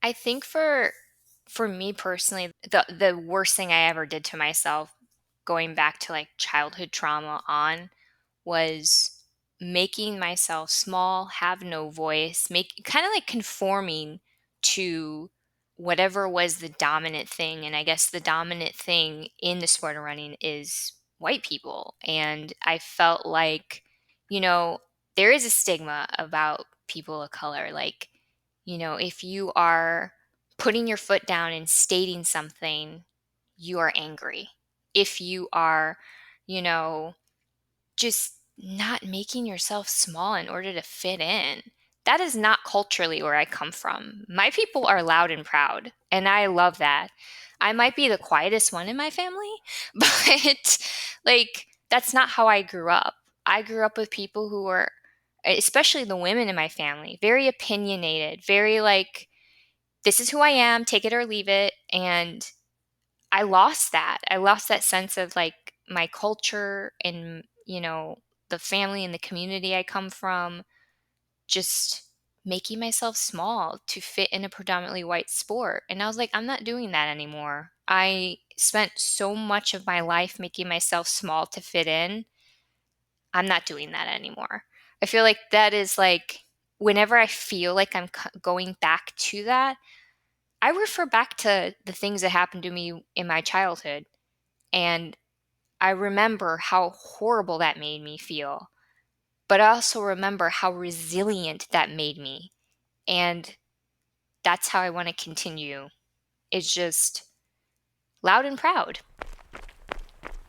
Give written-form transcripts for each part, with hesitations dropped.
I think for me personally, the worst thing I ever did to myself, going back to like childhood trauma on, was making myself small, have no voice, make kind of like conforming to whatever was the dominant thing. And I guess the dominant thing in the sport of running is white people. And I felt like, you know, there is a stigma about people of color. Like, if you are putting your foot down and stating something, you are angry. If you are, you know, just not making yourself small in order to fit in. That is not culturally where I come from. My people are loud and proud, and I love that. I might be the quietest one in my family, but like that's not how I grew up. I grew up with people who were, especially the women in my family, very opinionated, very like, this is who I am, take it or leave it. And I lost that. I lost that sense of like my culture and, the family and the community I come from, just making myself small to fit in a predominantly white sport. And I was like, I'm not doing that anymore. I spent so much of my life making myself small to fit in. I'm not doing that anymore. I feel like that is like, whenever I feel like I'm going back to that, I refer back to the things that happened to me in my childhood. And I remember how horrible that made me feel, but I also remember how resilient that made me. And that's how I want to continue. It's just loud and proud.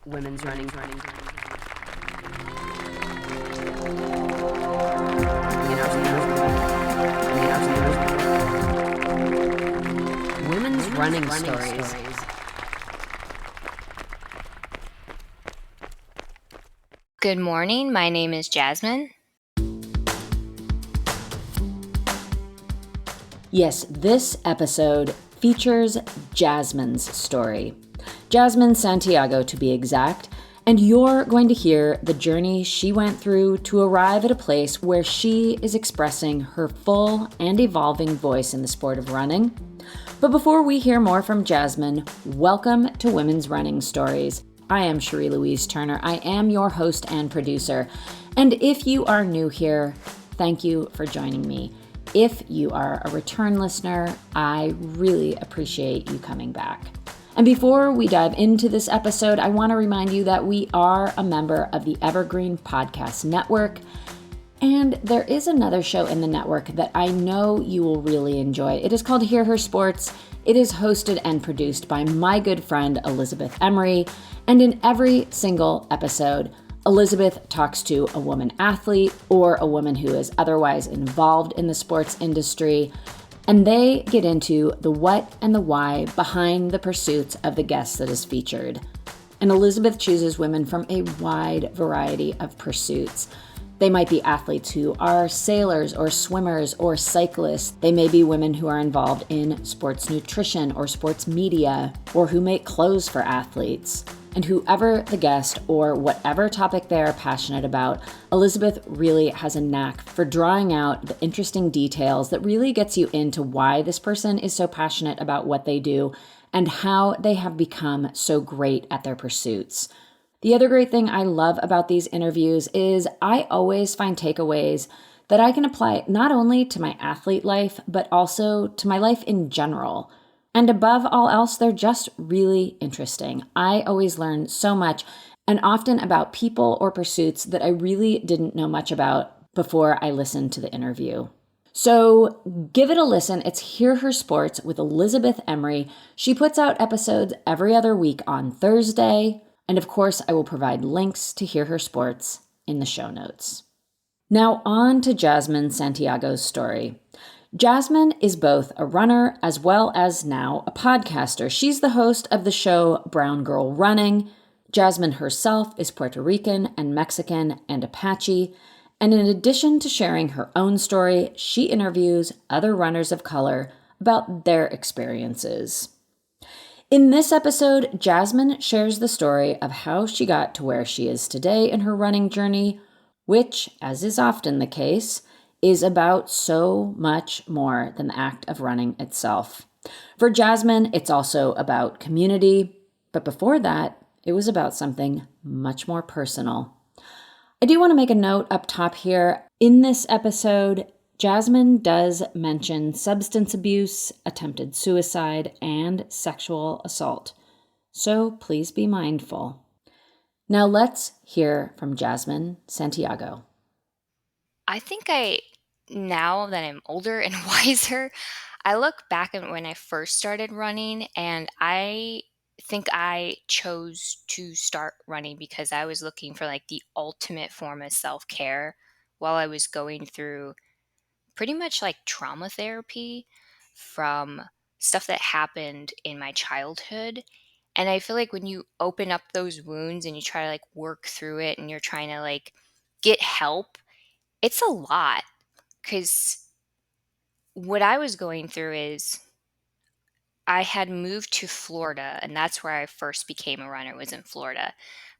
Women's running. Women's running stories. Good morning. My name is Jasmine. Yes, this episode features Jasmine's story. Jasmine Santiago, to be exact. And you're going to hear the journey she went through to arrive at a place where she is expressing her full and evolving voice in the sport of running. But before we hear more from Jasmine, welcome to Women's Running Stories. I am Cherie Louise Turner. I am your host and producer. And if you are new here, thank you for joining me. If you are a return listener, I really appreciate you coming back. And before we dive into this episode, I want to remind you that we are a member of the Evergreen Podcast Network. And there is another show in the network that I know you will really enjoy. It is called Hear Her Sports. It is hosted and produced by my good friend, Elizabeth Emery. And in every single episode, Elizabeth talks to a woman athlete or a woman who is otherwise involved in the sports industry. And they get into the what and the why behind the pursuits of the guest that is featured. And Elizabeth chooses women from a wide variety of pursuits. They might be athletes who are sailors or swimmers or cyclists. They may be women who are involved in sports nutrition or sports media, or who make clothes for athletes. And whoever the guest or whatever topic they are passionate about, Elizabeth really has a knack for drawing out the interesting details that really gets you into why this person is so passionate about what they do and how they have become so great at their pursuits. The other great thing I love about these interviews is I always find takeaways that I can apply not only to my athlete life, but also to my life in general. And above all else, they're just really interesting. I always learn so much, and often about people or pursuits that I really didn't know much about before I listened to the interview. So give it a listen. It's Hear Her Sports with Elizabeth Emery. She puts out episodes every other week on Thursday. And of course, I will provide links to Hear Her Sports in the show notes. Now on to Jasmine Santiago's story. Jasmine is both a runner as well as now a podcaster. She's the host of the show Brown Girl Running. Jasmine herself is Puerto Rican and Mexican and Apache. And in addition to sharing her own story, she interviews other runners of color about their experiences. In this episode, Jasmine shares the story of how she got to where she is today in her running journey, which, as is often the case, is about so much more than the act of running itself. For Jasmine, it's also about community, but before that, it was about something much more personal. I do want to make a note up top here. In this episode, Jasmine does mention substance abuse, attempted suicide, and sexual assault. So please be mindful. Now let's hear from Jasmine Santiago. I think now that I'm older and wiser, I look back at when I first started running, and I think I chose to start running because I was looking for like the ultimate form of self care while I was going through pretty much like trauma therapy from stuff that happened in my childhood. And I feel like when you open up those wounds and you try to like work through it and you're trying to like get help, it's a lot. Because what I was going through is I had moved to Florida, and that's where I first became a runner, was in Florida.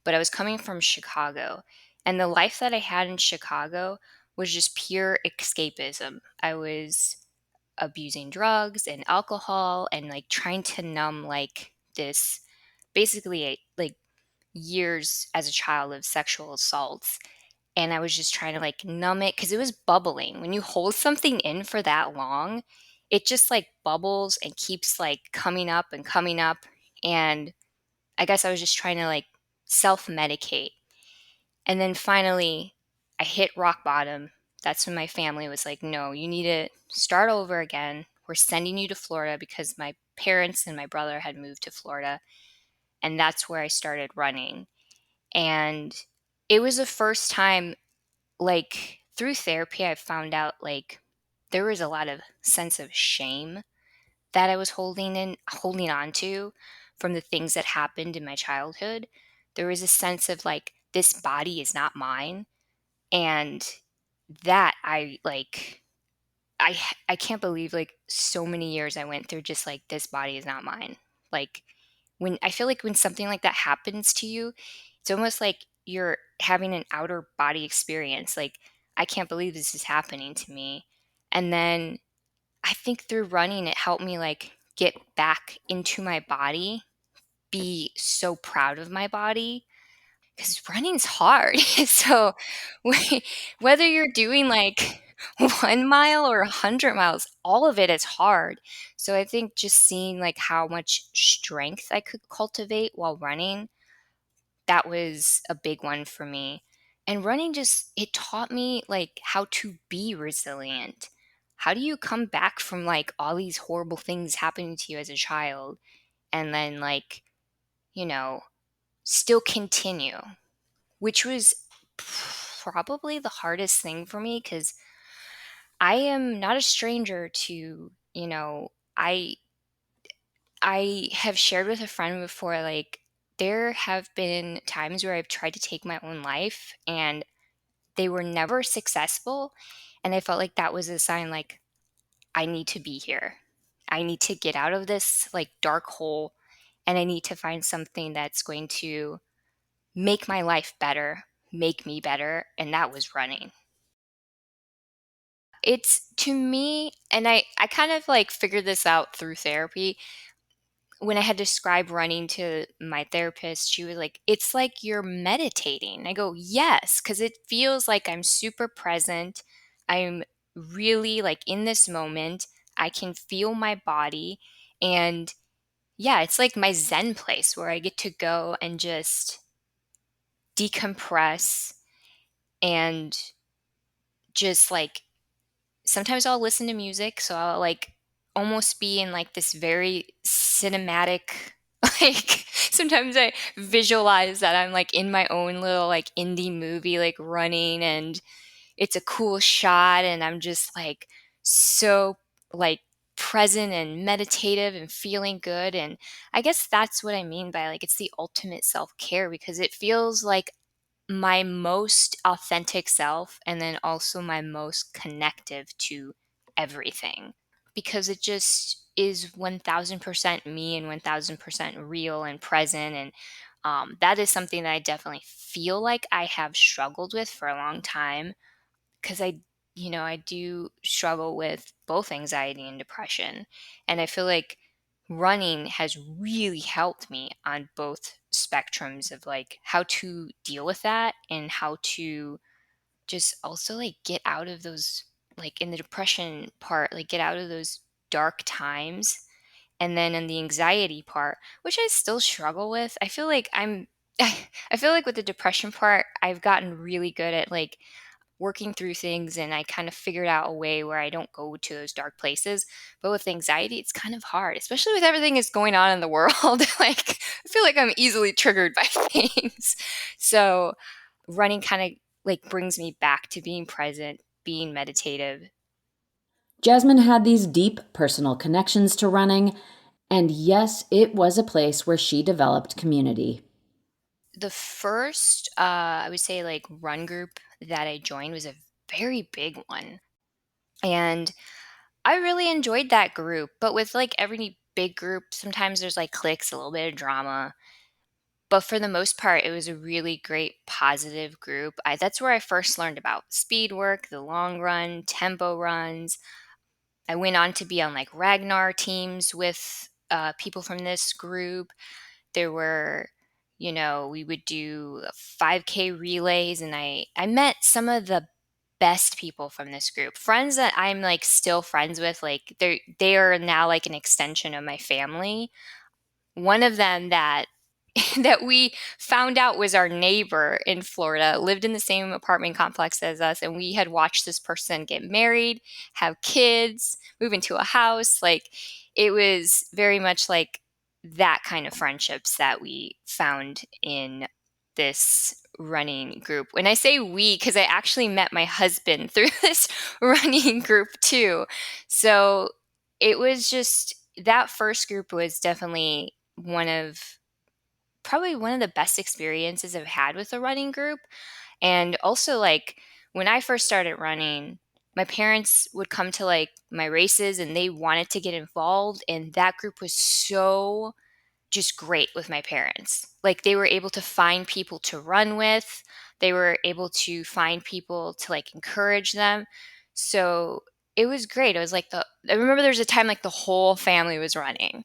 But I was coming from Chicago, and the life that I had in Chicago was just pure escapism. I was abusing drugs and alcohol and like trying to numb like this basically like years as a child of sexual assaults, and I was just trying to like numb it because it was bubbling. When you hold something in for that long, it just like bubbles and keeps like coming up and coming up. And I guess I was just trying to like self medicate. And then finally, I hit rock bottom. That's when my family was like, no, you need to start over again. We're sending you to Florida because my parents and my brother had moved to Florida. And that's where I started running. And it was the first time, like through therapy, I found out like there was a lot of sense of shame that I was holding on to from the things that happened in my childhood. There was a sense of like this body is not mine, and that I can't believe like so many years I went through just like this body is not mine. Like when I feel like when something like that happens to you, it's almost like you're having an outer body experience. Like, I can't believe this is happening to me. And then I think through running, it helped me like get back into my body, be so proud of my body because running's hard. So whether you're doing like 1 mile or 100 miles, all of it is hard. So I think just seeing like how much strength I could cultivate while running, that was a big one for me. And running just, it taught me like how to be resilient. How do you come back from like all these horrible things happening to you as a child and then like, you know, still continue? Which was probably the hardest thing for me because I am not a stranger to, I have shared with a friend before, like, there have been times where I've tried to take my own life and they were never successful. And I felt like that was a sign, like, I need to be here. I need to get out of this, like, dark hole, and I need to find something that's going to make my life better, make me better. And that was running. It's to me, and I kind of like figured this out through therapy. When I had described running to my therapist, she was like, it's like you're meditating. I go, yes, because it feels like I'm super present. I'm really like in this moment. I can feel my body. And yeah, it's like my Zen place where I get to go and just decompress and just like sometimes I'll listen to music, so I'll like almost be in like this very cinematic like sometimes I visualize that I'm like in my own little like indie movie like running and it's a cool shot and I'm just like so like present and meditative and feeling good, and I guess that's what I mean by like it's the ultimate self-care because it feels like my most authentic self and then also my most connective to everything because it just is 1000% me and 1000% real and present. And that is something that I definitely feel like I have struggled with for a long time because I do struggle with both anxiety and depression. And I feel like running has really helped me on both spectrums of like how to deal with that and how to just also like get out of those, like in the depression part, like get out of those dark times. And then in the anxiety part, which I still struggle with, I feel like I feel like with the depression part, I've gotten really good at like working through things, and I kind of figured out a way where I don't go to those dark places. But with anxiety, it's kind of hard, especially with everything that's going on in the world. Like, I feel like I'm easily triggered by things. So, running kind of like brings me back to being present, being meditative. Jasmine had these deep personal connections to running, and yes, it was a place where she developed community. The first, I would say, like run group that I joined was a very big one. And I really enjoyed that group, but with like every big group, sometimes there's like cliques, a little bit of drama. But for the most part, it was a really great positive group. That's where I first learned about speed work, the long run, tempo runs. I went on to be on like Ragnar teams with people from this group. There were, we would do 5K relays, and I met some of the best people from this group. Friends that I'm like still friends with, like they are now like an extension of my family. One of them that that we found out was our neighbor in Florida, lived in the same apartment complex as us, and we had watched this person get married, have kids, move into a house. Like it was very much like that kind of friendships that we found in this running group. When I say we, because I actually met my husband through this running group too. So it was just that first group was definitely probably one of the best experiences I've had with a running group. And also, like, when I first started running, my parents would come to like my races and they wanted to get involved. And that group was so just great with my parents. Like, they were able to find people to run with, they were able to find people to like encourage them. So it was great. It was like I remember there was a time like the whole family was running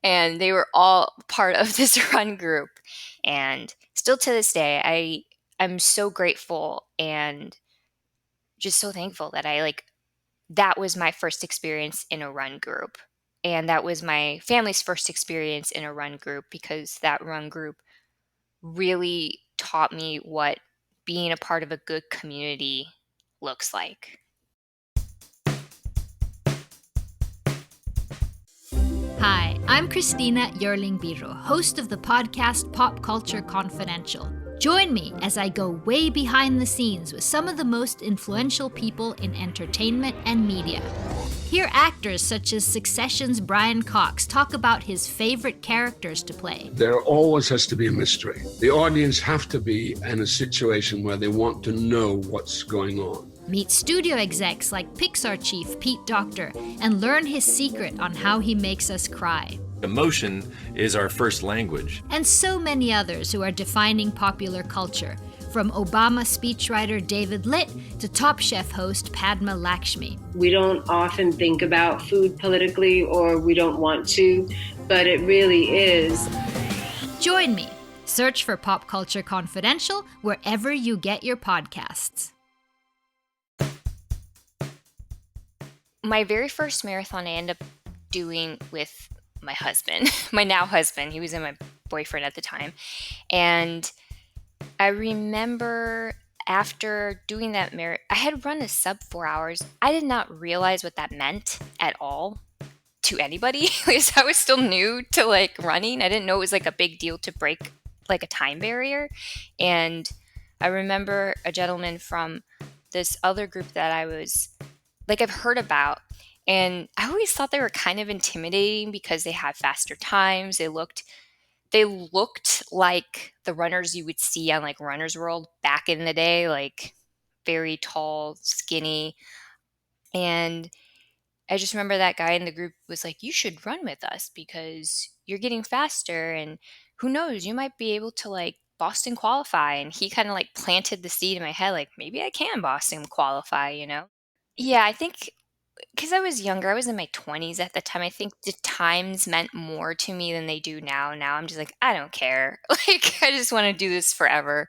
and they were all part of this run group. And still to this day, I'm so grateful and just so thankful that that was my first experience in a run group. And that was my family's first experience in a run group, because that run group really taught me what being a part of a good community looks like. Hi, I'm Christina Yerling-Biro, host of the podcast Pop Culture Confidential. Join me as I go way behind the scenes with some of the most influential people in entertainment and media. Hear actors such as Succession's Brian Cox talk about his favorite characters to play. There always has to be a mystery. The audience have to be in a situation where they want to know what's going on. Meet studio execs like Pixar chief Pete Docter and learn his secret on how he makes us cry. Emotion is our first language. And so many others who are defining popular culture, from Obama speechwriter David Litt to Top Chef host Padma Lakshmi. We don't often think about food politically, or we don't want to, but it really is. Join me. Search for Pop Culture Confidential wherever you get your podcasts. My very first marathon I ended up doing with my husband, my now husband. He was my boyfriend at the time. And I remember after doing that I had run a sub 4 hours. I did not realize what that meant at all to anybody, because I was still new to like running. I didn't know it was like a big deal to break like a time barrier. And I remember a gentleman from this other group that I've heard about, and I always thought they were kind of intimidating because they had faster times. They looked like the runners you would see on like Runner's World back in the day, like very tall, skinny. And I just remember that guy in the group was like, "You should run with us because you're getting faster, and who knows, you might be able to like Boston qualify." And he kind of like planted the seed in my head, like maybe I can Boston qualify. Yeah, I think because I was younger, I was in my 20s at the time. I think the times meant more to me than they do now. Now I'm just like, I don't care. Like, I just want to do this forever.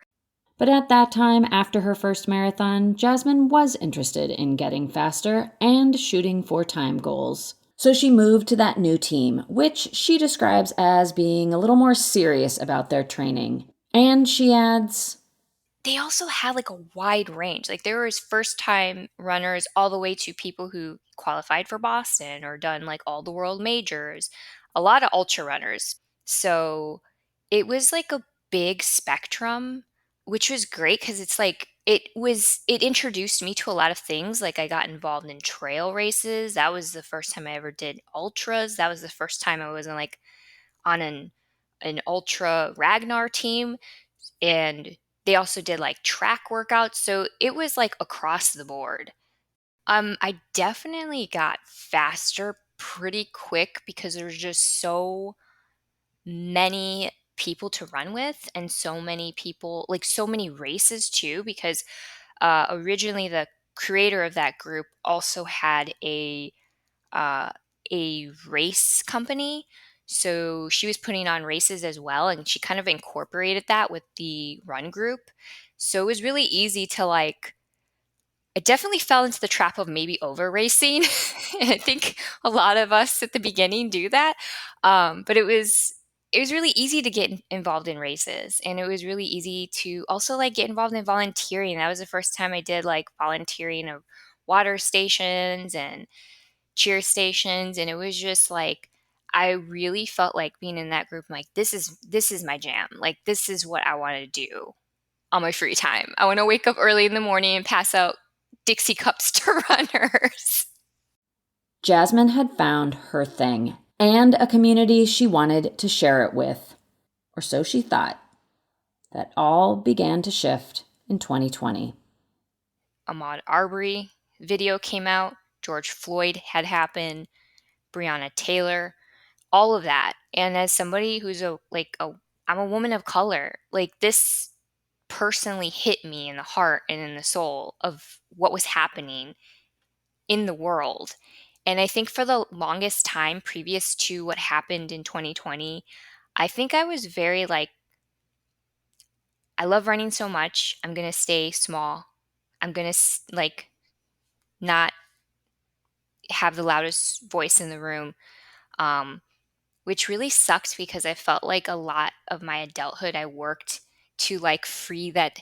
But at that time, after her first marathon, Jasmine was interested in getting faster and shooting for time goals. So she moved to that new team, which she describes as being a little more serious about their training. And she adds, They also had like a wide range. Like there was first time runners all the way to people who qualified for Boston or done like all the world majors, a lot of ultra runners. So it was like a big spectrum, which was great because it's like it introduced me to a lot of things. Like I got involved in trail races. That was the first time I ever did ultras. That was the first time I was in like on an ultra Ragnar team, and they also did like track workouts, so it was like across the board. I definitely got faster pretty quick because there was just so many people to run with and so many people, like so many races too, because originally the creator of that group also had uh, a race company. So she was putting on races as well, and she kind of incorporated that with the run group. So it was really easy to like, I definitely fell into the trap of maybe over racing. And I think a lot of us at the beginning do that. But it was really easy to get involved in races, and it was really easy to also like get involved in volunteering. That was the first time I did like volunteering of water stations and cheer stations, and it was just like I really felt like being in that group. I'm like, this is my jam. Like this is what I want to do on my free time. I want to wake up early in the morning and pass out Dixie cups to runners. Jasmine had found her thing and a community she wanted to share it with. Or so she thought. That all began to shift in 2020. Ahmaud Arbery video came out. George Floyd had happened. Breonna Taylor, all of that. And as somebody who's I'm a woman of color. Like this personally hit me in the heart and in the soul of what was happening in the world. And I think for the longest time previous to what happened in 2020, I think I was very like, I love running so much. I'm going to stay small. I'm going to like not have the loudest voice in the room. Um, which really sucked because I felt like a lot of my adulthood I worked to like free that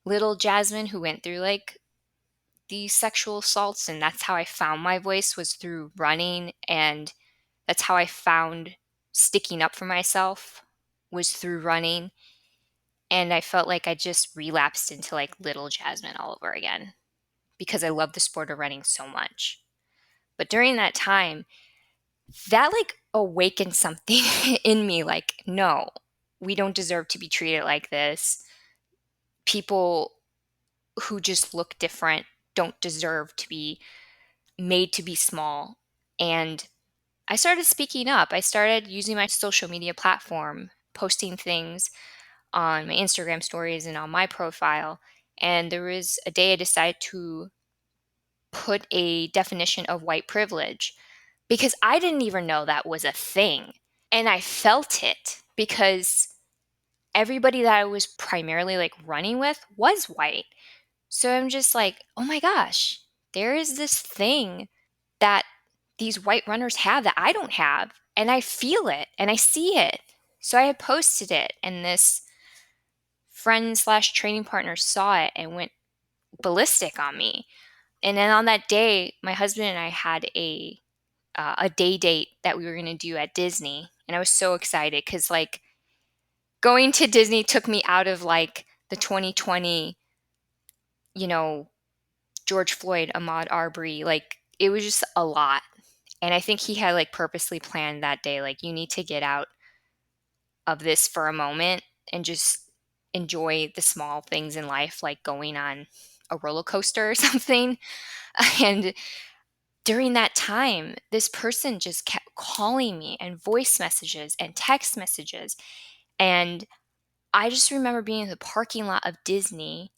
little Jasmine who went through like these sexual assaults, and that's how I found my voice was through running, and that's how I found sticking up for myself was through running. And I felt like I just relapsed into like little Jasmine all over again because I love the sport of running so much. But during that time, that like awakened something in me like, no, we don't deserve to be treated like this. People who just look different don't deserve to be made to be small. And I started speaking up. I started using my social media platform, posting things on my Instagram stories and on my profile. And there was a day I decided to put a definition of white privilege because I didn't even know that was a thing. And I felt it because everybody that I was primarily like running with was white. So I'm just like, oh my gosh, there is this thing that these white runners have that I don't have. And I feel it and I see it. So I had posted it, and this friend slash training partner saw it and went ballistic on me. And then on that day, my husband and I had a day date that we were going to do at Disney, and I was so excited because like going to Disney took me out of like the 2020, you know, George Floyd, Ahmaud Arbery, like it was just a lot. And I think he had like purposely planned that day, like you need to get out of this for a moment and just enjoy the small things in life, like going on a roller coaster or something. And during that time, this person just kept calling me and voice messages and text messages. And I just remember being in the parking lot of Disney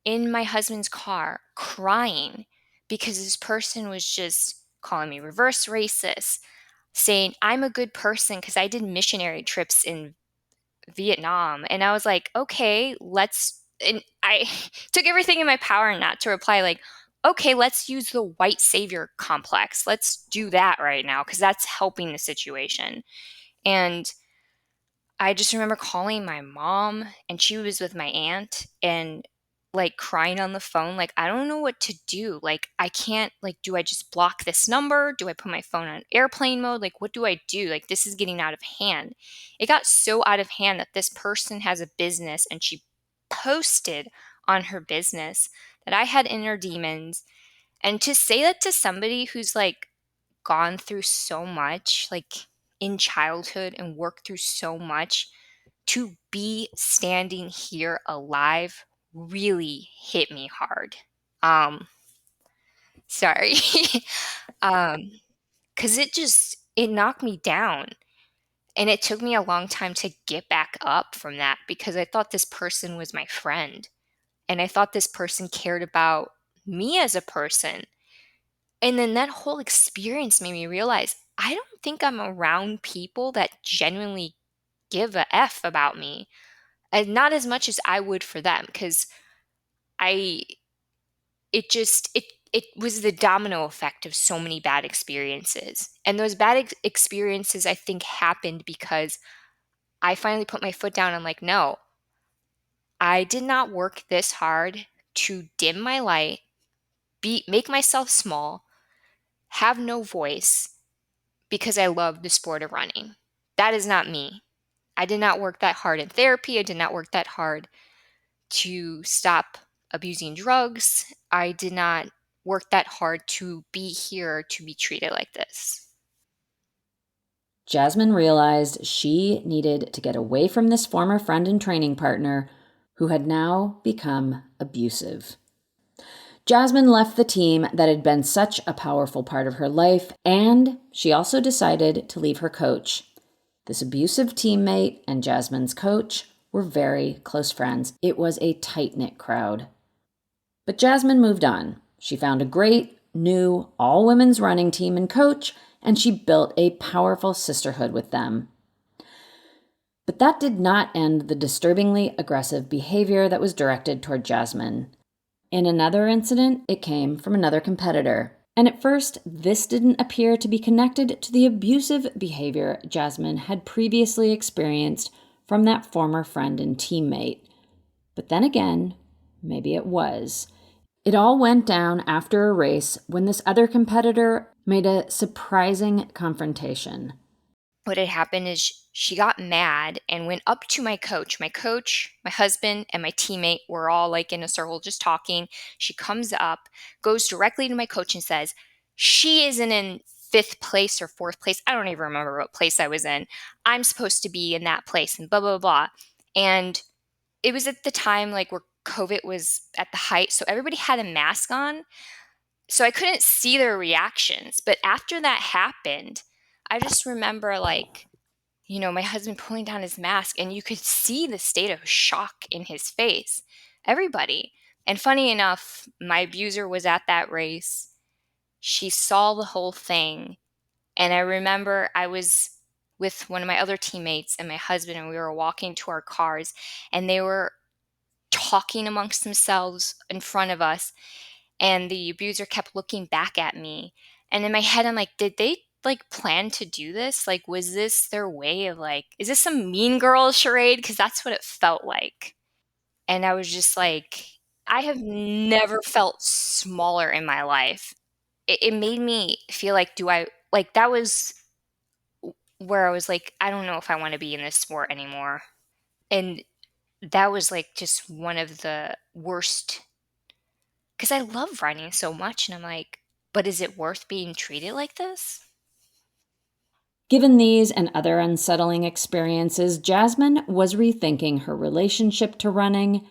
in my husband's car crying because this person was just calling me reverse racist, saying I'm a good person because I did missionary trips in Vietnam. And I was like, okay, and I took everything in my power not to reply, like, okay, let's use the white savior complex. Let's do that right now because that's helping the situation. And I just remember calling my mom, and she was with my aunt, and like crying on the phone, like, I don't know what to do. Like, I can't, like, do I just block this number? Do I put my phone on airplane mode? Like, what do I do? Like, this is getting out of hand. It got so out of hand that this person has a business, and she posted on her business that I had inner demons. And to say that to somebody who's like gone through so much, like in childhood, and worked through so much, to be standing here alive really hit me hard. Um, Sorry. um, cause it knocked me down. And it took me a long time to get back up from that because I thought this person was my friend. And I thought this person cared about me as a person. And then that whole experience made me realize I don't think I'm around people that genuinely give a F about me. And not as much as I would for them, because I it was the domino effect of so many bad experiences. And those bad experiences, I think, happened because I finally put my foot down and like, no, I did not work this hard to dim my light, make myself small, have no voice because I love the sport of running. That is not me. I did not work that hard in therapy. I did not work that hard to stop abusing drugs. I did not work that hard to be here to be treated like this. Jasmine realized she needed to get away from this former friend and training partner who had now become abusive. Jasmine left the team that had been such a powerful part of her life, and she also decided to leave her coach. This abusive teammate and Jasmine's coach were very close friends. It was a tight-knit crowd. But Jasmine moved on. She found a great, new, all-women's running team and coach, and she built a powerful sisterhood with them. But that did not end the disturbingly aggressive behavior that was directed toward Jasmine. In another incident, it came from another competitor. And at first, this didn't appear to be connected to the abusive behavior Jasmine had previously experienced from that former friend and teammate. But then again, maybe it was. It all went down after a race when this other competitor made a surprising confrontation. What had happened is she got mad and went up to my coach. My coach, my husband, and my teammate were all like in a circle just talking. She comes up, goes directly to my coach and says, she isn't in 5th place or 4th place. I don't even remember what place I was in. I'm supposed to be in that place and blah, blah, blah. And it was at the time like where COVID was at the height. So everybody had a mask on. So I couldn't see their reactions. But after that happened, I just remember like, my husband pulling down his mask and you could see the state of shock in his face. Everybody. And funny enough, my abuser was at that race. She saw the whole thing. And I remember I was with one of my other teammates and my husband, and we were walking to our cars, and they were talking amongst themselves in front of us. And the abuser kept looking back at me. And in my head, I'm like, did they like plan to do this? Like, was this their way of like, is this some mean girl charade? Because that's what it felt like. And I was just like, I have never felt smaller in my life. It made me feel like, that was where I was like, I don't know if I want to be in this sport anymore. And that was like just one of the worst, because I love running so much. And I'm like, but is it worth being treated like this? Given these and other unsettling experiences, Jasmine was rethinking her relationship to running,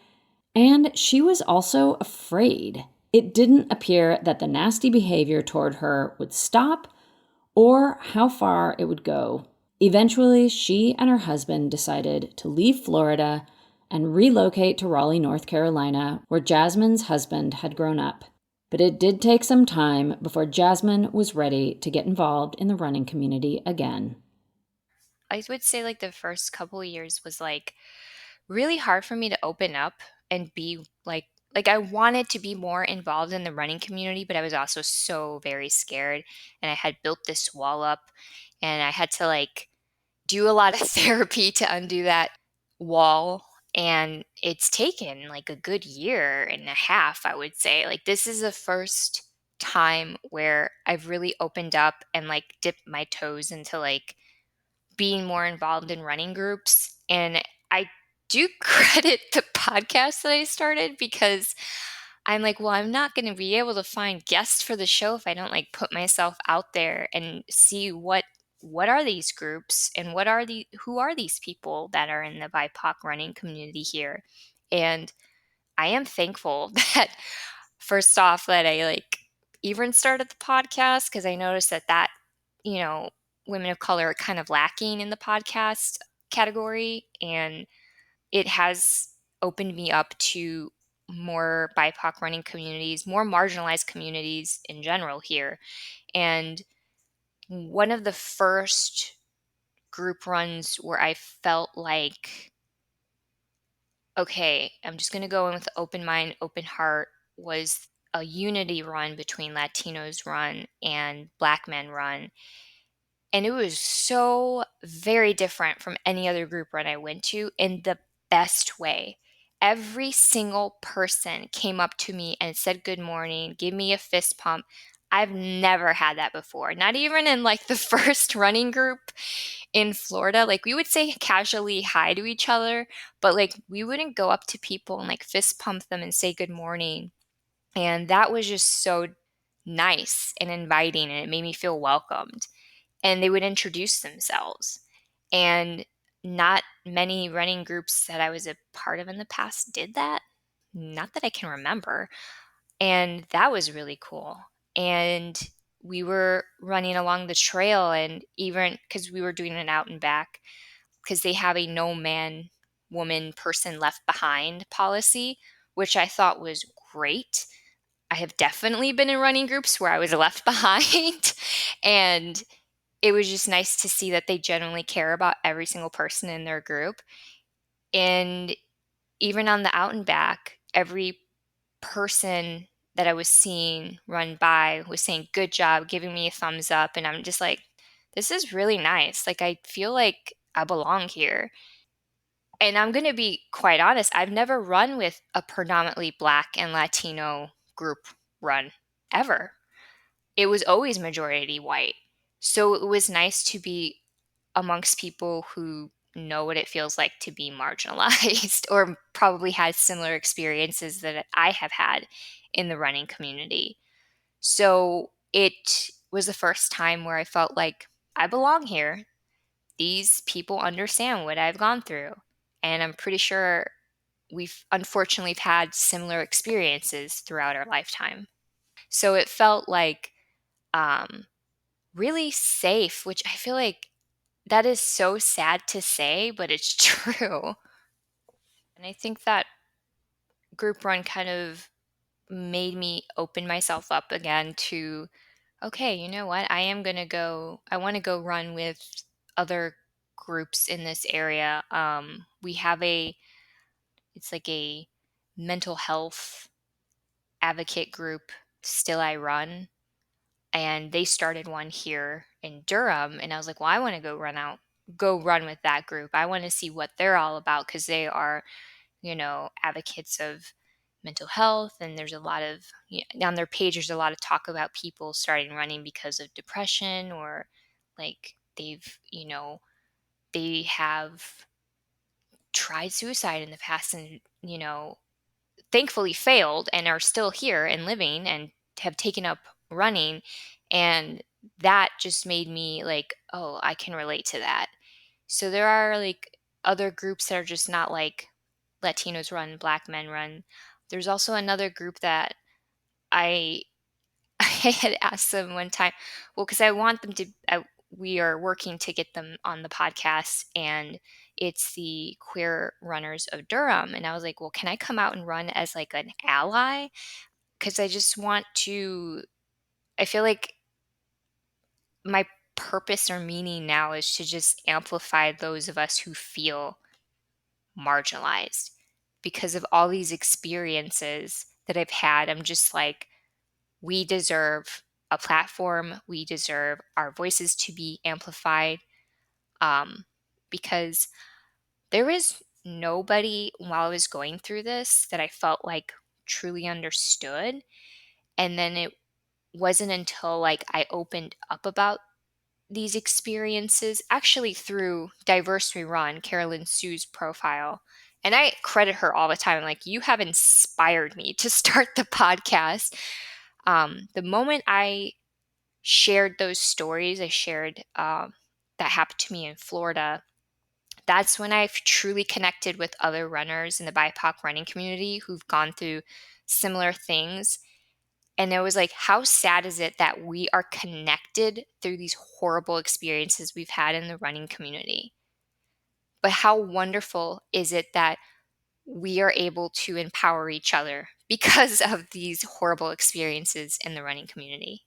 and she was also afraid. It didn't appear that the nasty behavior toward her would stop or how far it would go. Eventually, she and her husband decided to leave Florida and relocate to Raleigh, North Carolina, where Jasmine's husband had grown up. But it did take some time before Jasmine was ready to get involved in the running community again. I would say like the first couple of years was like really hard for me to open up and be like I wanted to be more involved in the running community, but I was also so very scared, and I had built this wall up, and I had to like do a lot of therapy to undo that wall, and it's taken like a good year and a half, I would say. Like this is the first time where I've really opened up and like dipped my toes into like being more involved in running groups. And I do credit the podcast that I started because I'm like, well, I'm not going to be able to find guests for the show if I don't like put myself out there and see what are these groups and who are these people that are in the BIPOC running community here. And I am thankful that first off that I like even started the podcast, because I noticed that you know women of color are kind of lacking in the podcast category, and it has opened me up to more BIPOC running communities, more marginalized communities in general here. And one of the first group runs where I felt like, okay, I'm just going to go in with open mind, open heart, was a unity run between Latinos run and Black men run. And it was so very different from any other group run I went to in the best way. Every single person came up to me and said good morning, give me a fist pump. I've never had that before. Not even in like the first running group in Florida. Like we would say casually hi to each other, but like we wouldn't go up to people and like fist pump them and say good morning. And that was just so nice and inviting, and it made me feel welcomed. And they would introduce themselves. And not many running groups that I was a part of in the past did that. Not that I can remember. And that was really cool. And we were running along the trail, and even because we were doing an out and back, because they have a no man, woman, person left behind policy, which I thought was great. I have definitely been in running groups where I was left behind. And it was just nice to see that they genuinely care about every single person in their group. And even on the out and back, every person that I was seeing run by was saying, good job, giving me a thumbs up. And I'm just like, this is really nice. Like, I feel like I belong here. And I'm going to be quite honest, I've never run with a predominantly Black and Latino group run ever. It was always majority white. So it was nice to be amongst people who know what it feels like to be marginalized or probably had similar experiences that I have had in the running community. So it was the first time where I felt like I belong here. These people understand what I've gone through. And I'm pretty sure we've unfortunately had similar experiences throughout our lifetime. So it felt like um, really safe, which I feel like that is so sad to say, but it's true. And I think that group run kind of made me open myself up again to, okay, you know what? I want to go run with other groups in this area. We have it's like a mental health advocate group, Still I Run, and they started one here in Durham, and I was like, well, I want to go run with that group. I want to see what they're all about, because they are, advocates of mental health, and there's a lot of on their page there's a lot of talk about people starting running because of depression, or like they have tried suicide in the past, and thankfully failed and are still here and living and have taken up running. And that just made me like, oh, I can relate to that. So there are like other groups that are just not like Latinos run, Black men run. There's also another group that I I had asked them one time, well, because I want them to, we are working to get them on the podcast, and it's the Queer Runners of Durham. And I was like, well, can I come out and run as like an ally? because I feel like my purpose or meaning now is to just amplify those of us who feel marginalized because of all these experiences that I've had. I'm just like, we deserve a platform. We deserve our voices to be amplified, because there is nobody while I was going through this that I felt like truly understood. And then it wasn't until like I opened up about these experiences, actually through Diverse We Run, Carolyn Sue's profile. And I credit her all the time. Like, you have inspired me to start the podcast. The moment I shared those stories, I shared that happened to me in Florida. That's when I've truly connected with other runners in the BIPOC running community who've gone through similar things. And it was like, how sad is it that we are connected through these horrible experiences we've had in the running community? But how wonderful is it that we are able to empower each other because of these horrible experiences in the running community?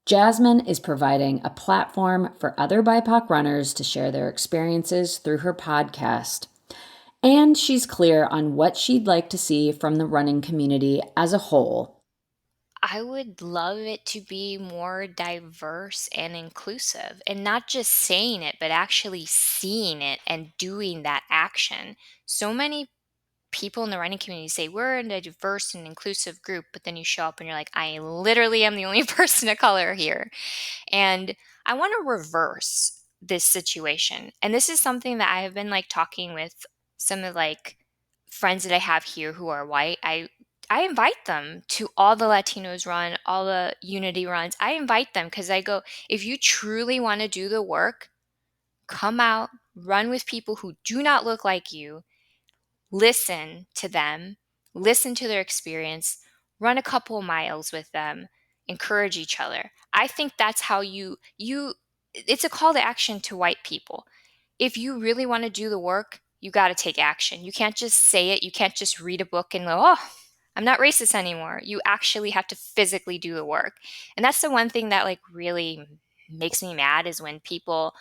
Jasmine is providing a platform for other BIPOC runners to share their experiences through her podcast. And she's clear on what she'd like to see from the running community as a whole. I would love it to be more diverse and inclusive, and not just saying it, but actually seeing it and doing that action. So many people in the running community say we're in a diverse and inclusive group, but then you show up and you're like, I literally am the only person of color here. And I want to reverse this situation. And this is something that I have been like talking with some of like friends that I have here who are white. I invite them to all the Latinos run, all the unity runs. I invite them because I go, if you truly want to do the work, come out, run with people who do not look like you, listen to them, listen to their experience, run a couple miles with them, encourage each other. I think that's how you it's a call to action to white people. If you really want to do the work, you got to take action. You can't just say it, you can't just read a book and go, "Oh, I'm not racist anymore." You actually have to physically do the work. And that's the one thing that like really makes me mad is when people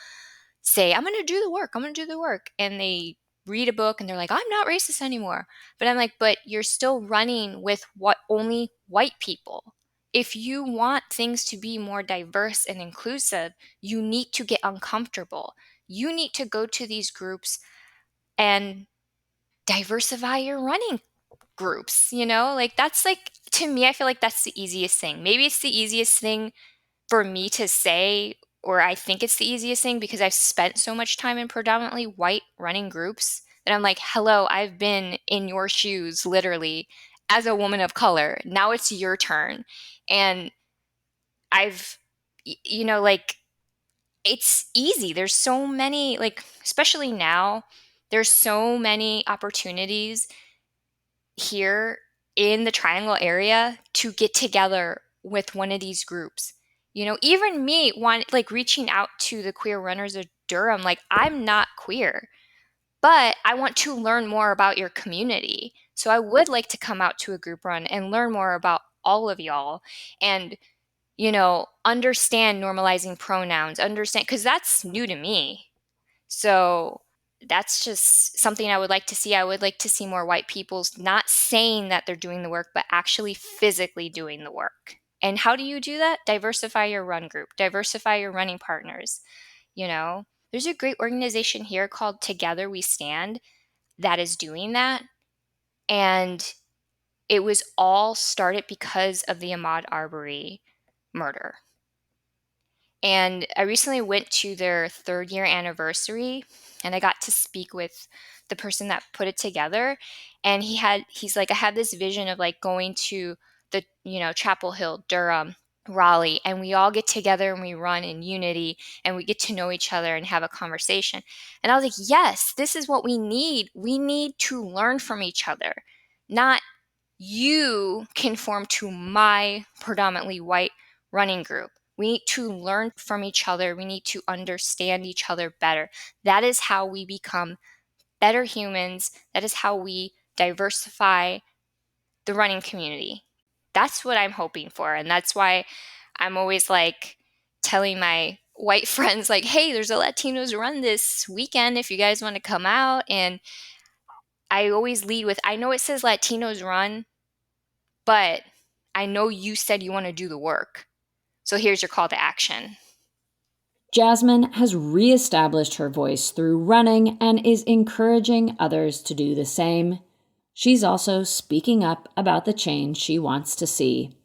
say, I'm going to do the work. I'm going to do the work. And they read a book and they're like, I'm not racist anymore. But I'm like, but you're still running with what only white people. If you want things to be more diverse and inclusive, you need to get uncomfortable. You need to go to these groups and diversify your running groups, Like that's like, to me, I feel like that's the easiest thing. Maybe it's the easiest thing for me to say, or I think it's the easiest thing because I've spent so much time in predominantly white running groups that I'm like, hello, I've been in your shoes literally as a woman of color. Now it's your turn. And I've, like, it's easy. There's so many, like, especially now, there's so many opportunities here in the Triangle area to get together with one of these groups. Even me reaching out to the queer runners of Durham, like, I'm not queer, but I want to learn more about your community. So I would like to come out to a group run and learn more about all of y'all and, understand normalizing pronouns, understand, because that's new to me. So that's just something I would like to see. I would like to see more white people's not saying that they're doing the work, but actually physically doing the work. And how do you do that? Diversify your run group, diversify your running partners. There's a great organization here called Together We Stand that is doing that. And it was all started because of the Ahmaud Arbery murder. And I recently went to their 3rd-year anniversary and I got to speak with the person that put it together. And he's like, I had this vision of like going to the, Chapel Hill, Durham, Raleigh, and we all get together and we run in unity and we get to know each other and have a conversation. And I was like, yes, this is what we need. We need to learn from each other, not you conform to my predominantly white running group. We need to learn from each other. We need to understand each other better. That is how we become better humans. That is how we diversify the running community. That's what I'm hoping for. And that's why I'm always like telling my white friends, like, hey, there's a Latinos run this weekend if you guys want to come out. And I always lead with, I know it says Latinos run, but I know you said you want to do the work. So here's your call to action. Jasmine has reestablished her voice through running and is encouraging others to do the same. She's also speaking up about the change she wants to see.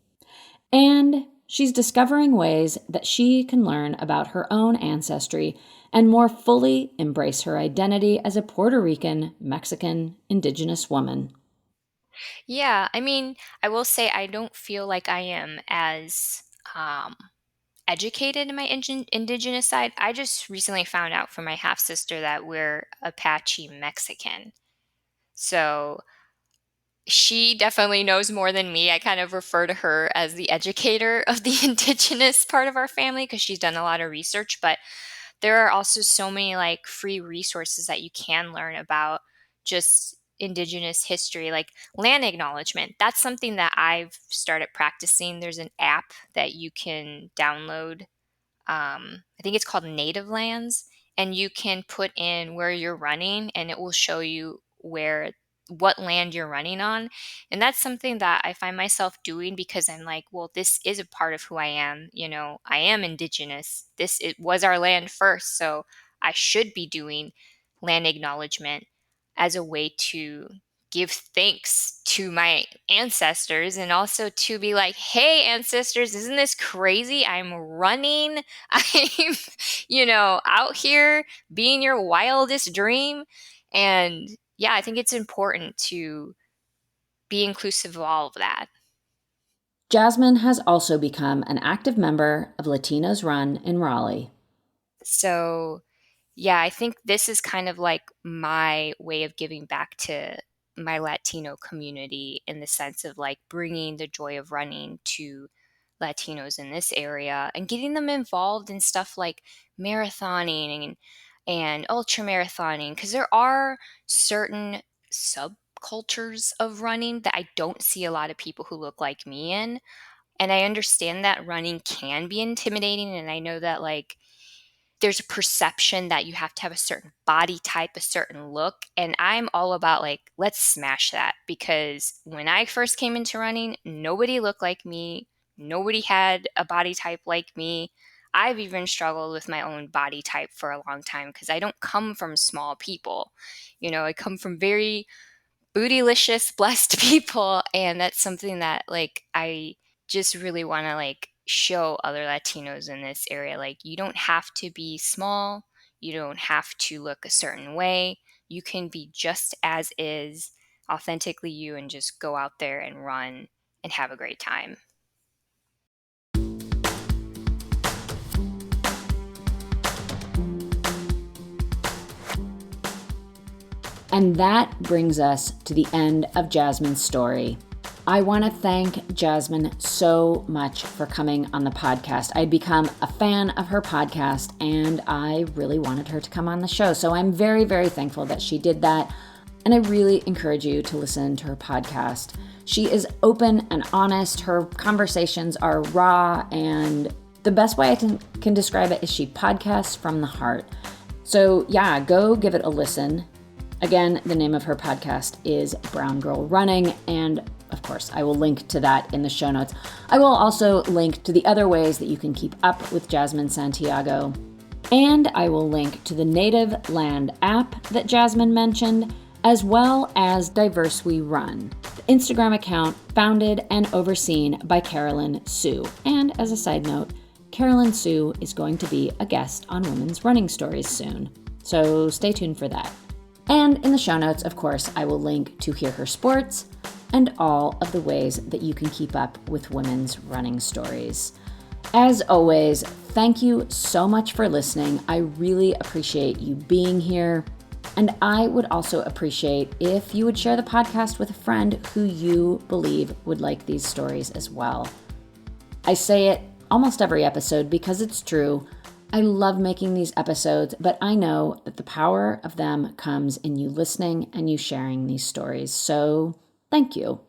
And she's discovering ways that she can learn about her own ancestry and more fully embrace her identity as a Puerto Rican, Mexican, Indigenous woman. Yeah, I mean, I will say I don't feel like I am as educated in my indigenous side. I just recently found out from my half sister that we're Apache Mexican. So she definitely knows more than me. I kind of refer to her as the educator of the indigenous part of our family because she's done a lot of research. But there are also so many like free resources that you can learn about just indigenous history, like land acknowledgement. That's something that I've started practicing. There's an app that you can download. I think it's called Native Lands, and you can put in where you're running, and it will show you what land you're running on. And that's something that I find myself doing because I'm like, well, this is a part of who I am. You know, I am indigenous. It was our land first, so I should be doing land acknowledgement as a way to give thanks to my ancestors and also to be like, hey, ancestors, isn't this crazy? I'm running. I'm, out here being your wildest dream. And yeah, I think it's important to be inclusive of all of that. Jasmine has also become an active member of Latinos Run in Raleigh. So yeah, I think this is kind of like my way of giving back to my Latino community in the sense of like bringing the joy of running to Latinos in this area and getting them involved in stuff like marathoning and ultra marathoning, because there are certain subcultures of running that I don't see a lot of people who look like me in. And I understand that running can be intimidating, and I know that like there's a perception that you have to have a certain body type, a certain look. And I'm all about like, let's smash that. Because when I first came into running, nobody looked like me. Nobody had a body type like me. I've even struggled with my own body type for a long time because I don't come from small people. I come from very bootylicious, blessed people. And that's something that like I just really want to like show other Latinos in this area. Like, you don't have to be small. You don't have to look a certain way. You can be just as is, authentically you, and just go out there and run and have a great time. And that brings us to the end of Jasmine's story. I want to thank Jasmine so much for coming on the podcast. I'd become a fan of her podcast and I really wanted her to come on the show. So I'm very, very thankful that she did that. And I really encourage you to listen to her podcast. She is open and honest. Her conversations are raw, and the best way I can describe it is she podcasts from the heart. So yeah, go give it a listen. Again, the name of her podcast is Brown Girl Running, and of course, I will link to that in the show notes. I will also link to the other ways that you can keep up with Jasmine Santiago, and I will link to the Native Land app that Jasmine mentioned, as well as Diverse We Run, the Instagram account founded and overseen by Carolyn Sue. And as a side note, Carolyn Sue is going to be a guest on Women's Running Stories soon, so stay tuned for that. And in the show notes, of course, I will link to Hear Her Sports and all of the ways that you can keep up with women's running stories. As always, thank you so much for listening. I really appreciate you being here. And I would also appreciate if you would share the podcast with a friend who you believe would like these stories as well. I say it almost every episode because it's true. I love making these episodes, but I know that the power of them comes in you listening and you sharing these stories. So thank you.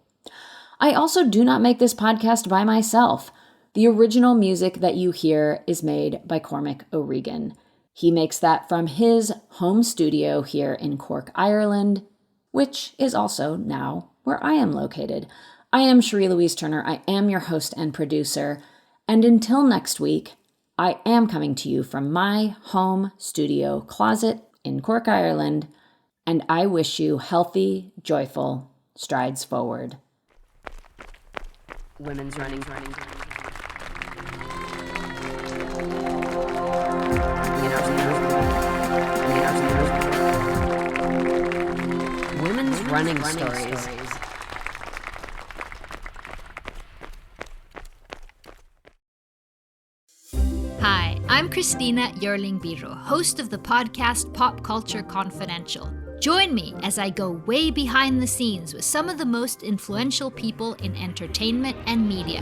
I also do not make this podcast by myself. The original music that you hear is made by Cormac O'Regan. He makes that from his home studio here in Cork, Ireland, which is also now where I am located. I am Cherie Louise Turner. I am your host and producer. And until next week, I am coming to you from my home studio closet in Cork, Ireland, and I wish you healthy, joyful strides forward. Women's running. Women's running stories. Hi, I'm Christina Yerling-Biro, host of the podcast Pop Culture Confidential. Join me as I go way behind the scenes with some of the most influential people in entertainment and media.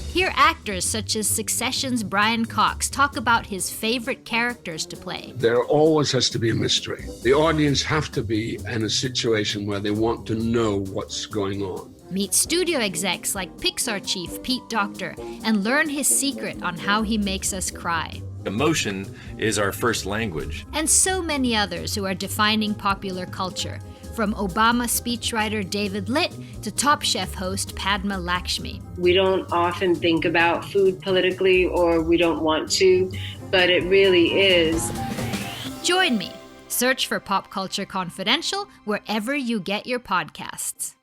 Hear actors such as Succession's Brian Cox talk about his favorite characters to play. There always has to be a mystery. The audience have to be in a situation where they want to know what's going on. Meet studio execs like Pixar chief Pete Docter and learn his secret on how he makes us cry. Emotion is our first language. And so many others who are defining popular culture, from Obama speechwriter David Litt to Top Chef host Padma Lakshmi. We don't often think about food politically, or we don't want to, but it really is. Join me. Search for Pop Culture Confidential wherever you get your podcasts.